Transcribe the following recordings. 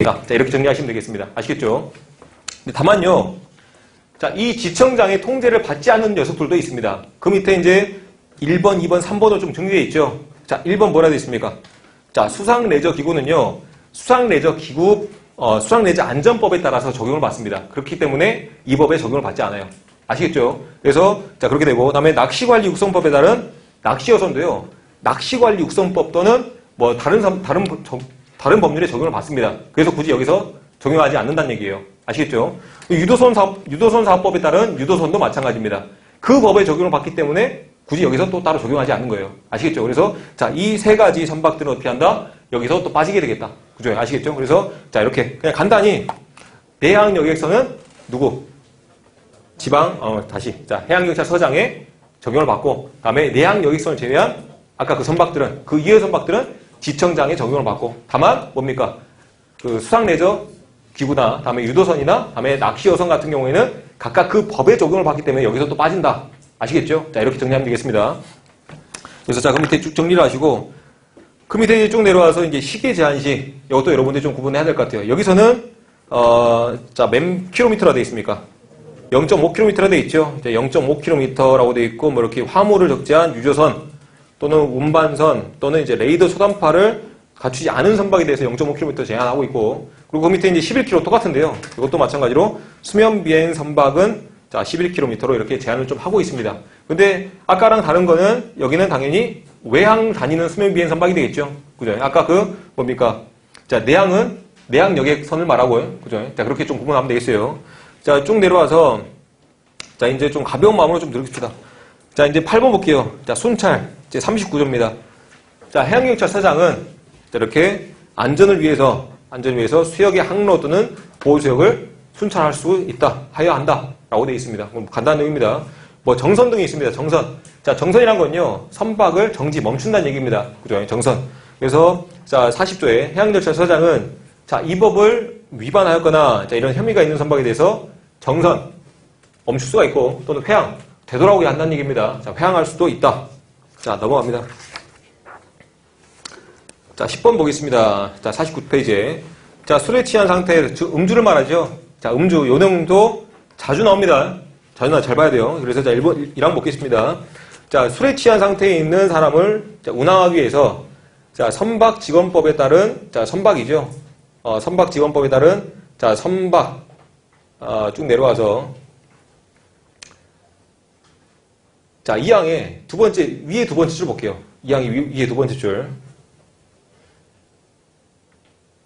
있다. 자, 이렇게 정리하시면 되겠습니다. 아시겠죠? 근데 다만요. 자, 이 지청장의 통제를 받지 않는 녀석들도 있습니다. 그 밑에 이제 1번, 2번, 3번으로 좀 정리되어 있죠. 자, 1번 뭐라 되어 있습니까? 자, 수상레저기구는요. 수상레저 안전법에 따라서 적용을 받습니다. 그렇기 때문에 이 법에 적용을 받지 않아요. 아시겠죠? 그래서 자, 그렇게 되고 그다음에 낚시관리 육성법에 따른 낚시어선도요. 낚시관리 육성법 또는 뭐 다른 법률에 적용을 받습니다. 그래서 굳이 여기서 적용하지 않는다는 얘기예요. 아시겠죠? 유도선 사업법에 따른 유도선도 마찬가지입니다. 그 법에 적용을 받기 때문에 굳이 여기서 또 따로 적용하지 않는 거예요. 아시겠죠? 그래서 자, 이 세 가지 선박들은 어떻게 한다? 여기서 또 빠지게 되겠다. 그죠? 아시겠죠? 그래서 자, 이렇게 그냥 간단히 내항 여객선은 누구? 자, 해양경찰서장에 적용을 받고 다음에 내항 여객선을 제외한 아까 그 선박들은 그 이외 선박들은 지청장에 적용을 받고 다만 뭡니까? 그 수상레저 기구나 다음에 유도선이나 다음에 낚시어선 같은 경우에는 각각 그 법에 적용을 받기 때문에 여기서 또 빠진다. 아시겠죠? 자, 이렇게 정리하면 되겠습니다. 그래서 자, 그 밑에 쭉 정리를 하시고 그 밑에 쭉 내려와서 이제 시계 제한시 이것도 여러분들이 좀 구분해야 될 것 같아요. 여기서는 자, 몇 킬로미터라 되어 있습니까? 0.5km라 되어 있죠. 이제 0.5km라고 되어 있고 뭐 이렇게 화물을 적재한 유조선 또는 운반선 또는 이제 레이더 초단파를 갖추지 않은 선박에 대해서 0.5km 제한하고 있고 그리고 그 밑에 이제 11km 똑같은데요. 이것도 마찬가지로 수면 비행 선박은 자 11km로 이렇게 제한을 좀 하고 있습니다. 근데 아까랑 다른 거는 여기는 당연히 외항 다니는 수면 비행 선박이 되겠죠. 그죠? 아까 그 뭡니까? 자, 내항은 내항 여객선을 말하고요. 그죠? 자, 그렇게 좀 구분하면 되겠어요. 자, 쭉 내려와서 자, 이제 좀 가벼운 마음으로 좀 들읍시다. 자, 이제 8번 볼게요. 자, 순찰 이제 39조입니다. 자, 해양경찰서장은 이렇게 안전을 위해서 수역의 항로 또는 보호수역을 순찰할 수 있다, 하여야 한다 라고 되어 있습니다. 간단한 내용입니다. 뭐 정선 등이 있습니다. 정선. 자, 정선이란 건요, 선박을 정지 멈춘다는 얘기입니다. 그죠? 정선. 그래서 자, 40조에 해양경찰서장은 자, 이 법을 위반하였거나 자, 이런 혐의가 있는 선박에 대해서 정선 멈출 수가 있고 또는 회항 되돌아오게 한다는 얘기입니다. 자, 회항할 수도 있다. 자, 넘어갑니다. 자, 10번 보겠습니다. 자, 49페이지에. 자, 술에 취한 상태, 즉, 음주를 말하죠. 자, 음주, 요 내용도 자주 나옵니다. 잘 봐야 돼요. 그래서 자, 1항 보겠습니다. 자, 술에 취한 상태에 있는 사람을 자, 운항하기 위해서 자, 선박직원법에 따른, 자, 선박이죠. 선박직원법에 따른, 자, 선박, 쭉 내려와서 자, 2항에 위에 두 번째 줄 볼게요. 2항이 위에 두 번째 줄.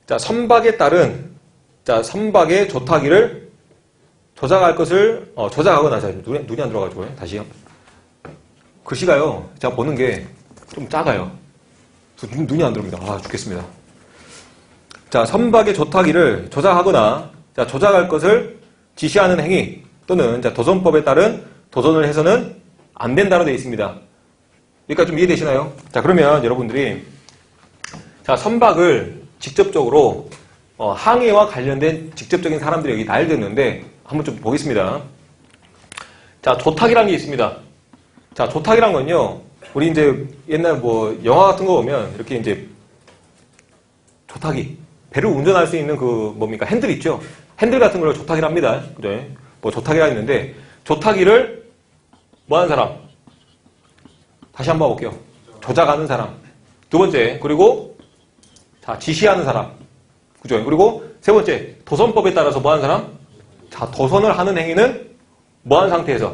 자, 선박에 따른, 자, 선박의 조타기를 조작할 것을, 조작하거나, 자, 눈이 안 들어가지고요. 다시요. 글씨가요, 제가 보는 게 좀 작아요. 눈이 안 들어옵니다. 아, 죽겠습니다. 자, 선박의 조타기를 조작하거나, 자, 조작할 것을 지시하는 행위, 또는, 자, 도선법에 따른 도선을 해서는 안 된다로 되어 있습니다. 그러니까 좀 이해되시나요? 자, 그러면 여러분들이, 자, 선박을 직접적으로, 항해와 관련된 직접적인 사람들이 여기 날렸는데, 한번 좀 보겠습니다. 자, 조탁이라는 게 있습니다. 자, 조탁이란 건요, 우리 이제 옛날 뭐, 영화 같은 거 보면, 이렇게 이제, 조탁이, 배를 운전할 수 있는 그, 뭡니까, 핸들 있죠? 핸들 같은 걸 조탁이라 합니다. 그죠? 뭐, 조탁이라 했는데, 조탁이를 뭐 하는 사람? 다시 한번 볼게요. 조작하는 사람. 두 번째, 그리고, 자, 지시하는 사람. 그죠? 그리고 세 번째, 도선법에 따라서 뭐 하는 사람? 자, 도선을 하는 행위는 뭐 하는 상태에서?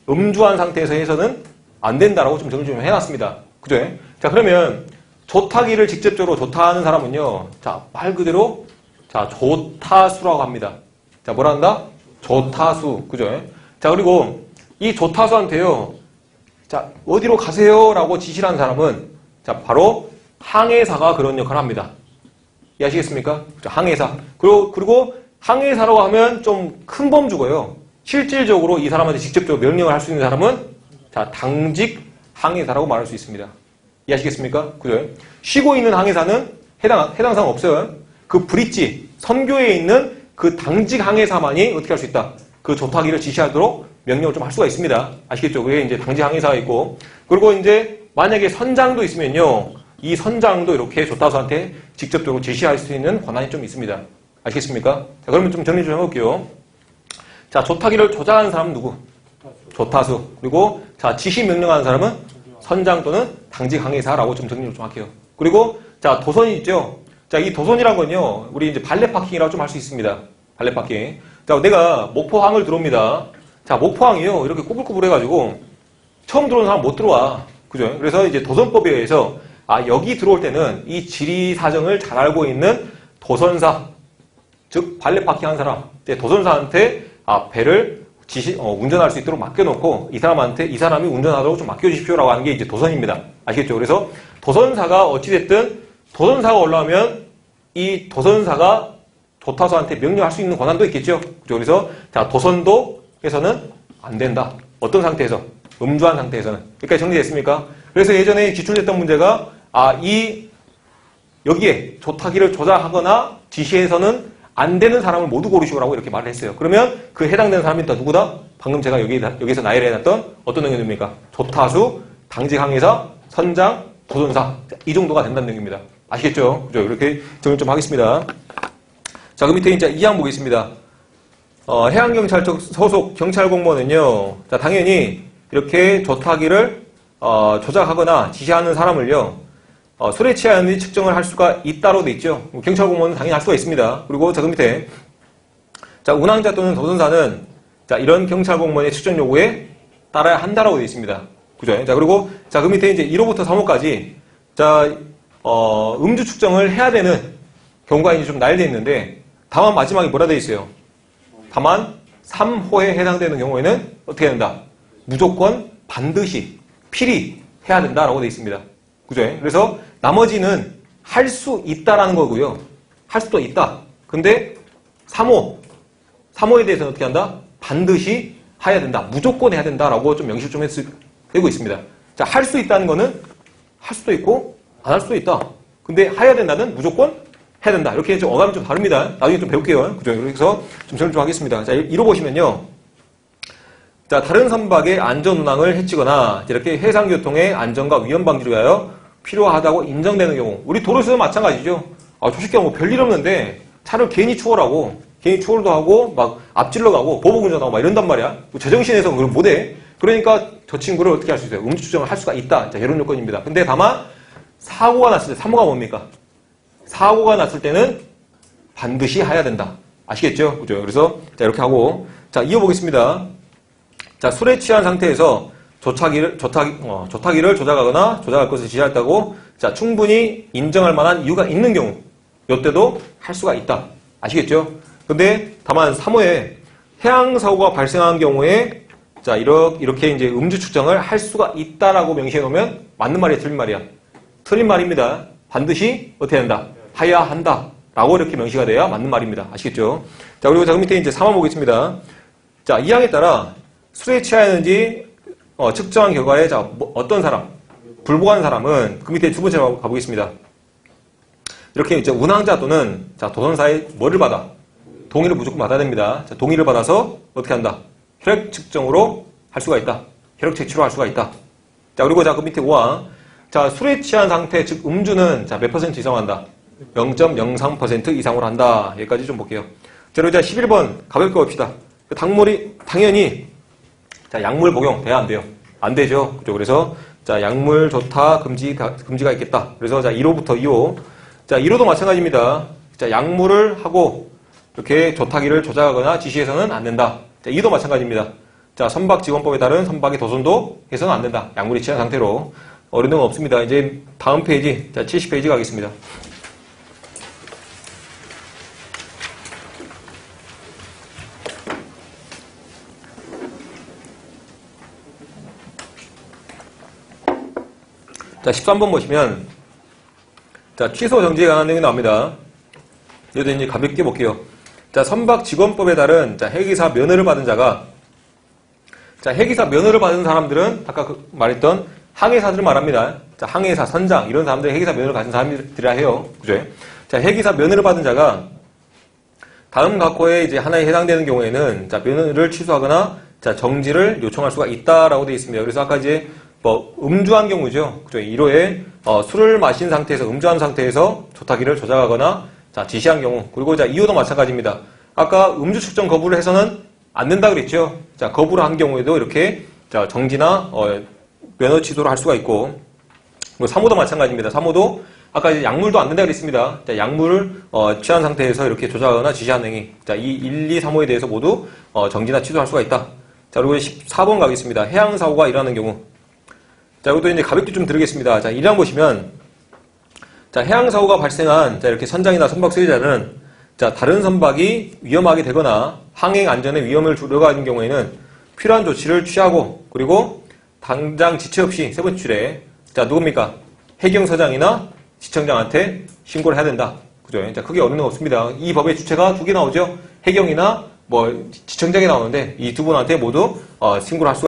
음주한 상태에서 해서는 안 된다라고 좀 정리 좀 해놨습니다. 그죠? 자, 그러면 조타기를 직접적으로 조타하는 사람은요, 자, 말 그대로, 자, 조타수라고 합니다. 자, 뭐라 한다? 조타수. 그죠? 자, 그리고 이 조타수한테요, 자, 어디로 가세요? 라고 지시를 하는 사람은, 자, 바로 항해사가 그런 역할을 합니다. 이해하시겠습니까? 자, 항해사. 그리고 항해사라고 하면 좀 큰 범주고요. 실질적으로 이 사람한테 직접적으로 명령을 할 수 있는 사람은, 자, 당직 항해사라고 말할 수 있습니다. 이해하시겠습니까? 그죠? 쉬고 있는 항해사는 해당 사항 없어요. 그 브릿지, 선교에 있는 그 당직 항해사만이 어떻게 할 수 있다? 그 조타기를 지시하도록 명령을 좀 할 수가 있습니다. 아시겠죠? 그게 이제 당직 항해사가 있고. 그리고 이제 만약에 선장도 있으면요. 이 선장도 이렇게 조타수한테 직접적으로 지시할 수 있는 권한이 좀 있습니다. 아시겠습니까? 자, 그러면 좀 정리 좀 해볼게요. 자, 조타기를 조작하는 사람은 누구? 조타수. 그리고 자, 지시 명령하는 사람은 선장 또는 당직 항해사라고 좀 정리를 좀 할게요. 그리고 자, 도선이 있죠. 자, 이 도선이란 건요, 우리 이제 발레 파킹이라고 좀 할 수 있습니다. 발레 파킹. 자, 내가 목포항을 들어옵니다. 자, 목포항이요, 이렇게 꾸불꾸불해가지고 처음 들어오는 사람 못 들어와. 그죠? 그래서 이제 도선법에 의해서 여기 들어올 때는 이 지리 사정을 잘 알고 있는 도선사, 즉 발레 파킹한 사람, 이제 도선사한테 배를 운전할 수 있도록 맡겨놓고 이 사람이 운전하도록 좀 맡겨주십시오라고 하는 게 이제 도선입니다. 아시겠죠? 그래서 도선사가 어찌됐든 도선사가 올라오면 이 도선사가 조타수한테 명령할 수 있는 권한도 있겠죠. 그죠? 그래서 자, 도선도에서는 안 된다. 어떤 상태에서? 음주한 상태에서는. 여기까지 정리됐습니까? 그래서 예전에 기출됐던 문제가 여기에 조타기를 조작하거나 지시해서는 안 되는 사람을 모두 고르시오라고 이렇게 말을 했어요. 그러면 그 해당되는 사람이 또 누구다? 방금 제가 여기서 나열해 놨던 어떤 능력입니까? 조타수, 당직 항해사, 선장, 도선사. 이 정도가 된다는 얘기입니다. 아시겠죠? 그죠? 이렇게 정리 좀 하겠습니다. 자, 그 밑에 이제 2항 보겠습니다. 해양경찰청 소속 경찰 공무원은요, 자, 당연히 이렇게 조타기를 조작하거나 지시하는 사람을요, 술에 취하는지 측정을 할 수가 있다로 돼 있죠. 경찰 공무원은 당연히 할 수가 있습니다. 그리고 자, 그 밑에 자, 운항자 또는 도선사는 자, 이런 경찰 공무원의 측정 요구에 따라야 한다라고 돼 있습니다. 그죠? 자, 그리고 자, 그 밑에 이제 1호부터 3호까지 자, 음주 측정을 해야 되는 경우가 이제 좀 나열되어 있는데, 다만 마지막에 뭐라 되어 있어요? 다만 3호에 해당되는 경우에는 어떻게 해야 된다? 무조건 반드시 필히 해야 된다라고 되어 있습니다. 그죠? 그래서 나머지는 할 수 있다라는 거고요. 할 수도 있다. 근데 3호에 대해서는 어떻게 한다? 반드시 해야 된다. 무조건 해야 된다라고 좀 명시를 좀 되고 있습니다. 자, 할 수 있다는 거는 할 수도 있고 안 할 수도 있다. 근데 해야 된다는 무조건 해야 된다. 이렇게 좀 어감이 좀 다릅니다. 나중에 좀 배울게요. 그죠? 그래서 좀 설명 좀 하겠습니다. 자, 이로 보시면요. 자, 다른 선박의 안전 운항을 해치거나 이렇게 해상교통의 안전과 위험 방지를 위하여 필요하다고 인정되는 경우, 우리 도로에서도 마찬가지죠. 저 새끼가 뭐 별일 없는데 차를 괜히 추월하고, 괜히 추월도 하고 막 앞질러 가고 보복 운전하고 막 이런단 말이야. 제정신에서 그걸 못해. 그러니까 저 친구를 어떻게 할 수 있어요? 음주 추정을 할 수가 있다. 자, 이런 요건입니다. 근데 다만 사고가 났을 때, 3호가 뭡니까? 사고가 났을 때는 반드시 해야 된다. 아시겠죠? 그죠? 그래서 자, 이렇게 하고 자, 이어보겠습니다. 자, 술에 취한 상태에서 조타기를 조작하거나 조작할 것을 지시했다고 자, 충분히 인정할 만한 이유가 있는 경우, 이때도 할 수가 있다. 아시겠죠? 근데 다만 3호에 해양사고가 발생한 경우에 자, 이렇게 이제 음주 측정을 할 수가 있다라고 명시해 놓으면 맞는 말이야, 틀린 말이야? 틀린 말입니다. 반드시 어떻게 한다? 해야 한다. 라고 이렇게 명시가 돼야 맞는 말입니다. 아시겠죠? 자, 그리고 자, 그 밑에 이제 3번 보겠습니다. 자, 이 항에 따라 술에 취하였는지 측정한 결과에 자, 어떤 사람, 불복한 사람은 그 밑에 두 번째 가보겠습니다. 이렇게 이제 운항자 또는 자, 도선사의 뭐를 받아? 동의를 무조건 받아야 됩니다. 자, 동의를 받아서 어떻게 한다? 혈액 측정으로 할 수가 있다. 혈액 채취로 할 수가 있다. 자, 그리고 자, 그 밑에 5항. 자, 술에 취한 상태, 즉 음주는 자, 몇 퍼센트 이상 한다? 0.03% 이상으로 한다. 여기까지 좀 볼게요. 자, 그리고 자, 11번 가볍게 봅시다. 당물이 당연히 자, 약물 복용 돼야 안 돼요? 안 되죠. 그죠? 그래서 자, 약물 조타 금지가 있겠다. 그래서 자, 1호부터 2호. 자, 1호도 마찬가지입니다. 자, 약물을 하고 이렇게 조타기를 조작하거나 지시해서는 안 된다. 자, 2도 마찬가지입니다. 자, 선박직원법에 따른 선박의 도선도 해서는 안 된다. 약물이 취한 상태로. 어려운 건 없습니다. 이제 다음 페이지, 자, 70페이지 가겠습니다. 자, 13번 보시면, 자, 취소 정지에 관한 내용이 나옵니다. 이것도 이제 가볍게 볼게요. 자, 선박직원법에 따른, 자, 해기사 면허를 받은 자가, 자, 해기사 면허를 받은 사람들은, 아까 말했던 항해사들을 말합니다. 자, 항해사, 선장, 이런 사람들이 해기사 면허를 가진 사람들이라 해요. 그죠? 자, 해기사 면허를 받은 자가, 다음 각호에 이제 하나에 해당되는 경우에는, 자, 면허를 취소하거나, 자, 정지를 요청할 수가 있다라고 되어 있습니다. 그래서 아까 이제 뭐 음주한 경우죠. 그죠? 1호에 술을 마신 상태에서 음주한 상태에서 조타기를 조작하거나 자 지시한 경우. 그리고 자 2호도 마찬가지입니다. 아까 음주 측정 거부를 해서는 안 된다 그랬죠. 자 거부를 한 경우에도 이렇게 자 정지나 면허 취소를 할 수가 있고. 그리고 3호도 마찬가지입니다. 3호도 아까 이제 약물도 안 된다 그랬습니다. 자, 약물을 취한 상태에서 이렇게 조작하거나 지시한 행위. 자, 이 1, 2, 3호에 대해서 모두 정지나 취소할 수가 있다. 자, 그리고 14번 가겠습니다. 해양 사고가 일어나는 경우. 자, 이것도 이제 가볍게 좀 드리겠습니다. 자, 1 항 보시면 자, 해양 사고가 발생한 자, 이렇게 선장이나 선박 수혜자는 자, 다른 선박이 위험하게 되거나 항행 안전에 위험을 우려가는 경우에는 필요한 조치를 취하고 그리고 당장 지체 없이 세 번째 줄에 자, 누굽니까? 해경서장이나 지청장한테 신고를 해야 된다. 그죠? 자, 크게 어려운 거 없습니다. 이 법의 주체가 두 개 나오죠. 해경이나 뭐 지청장이 나오는데 이 두 분한테 모두 신고를 할 수가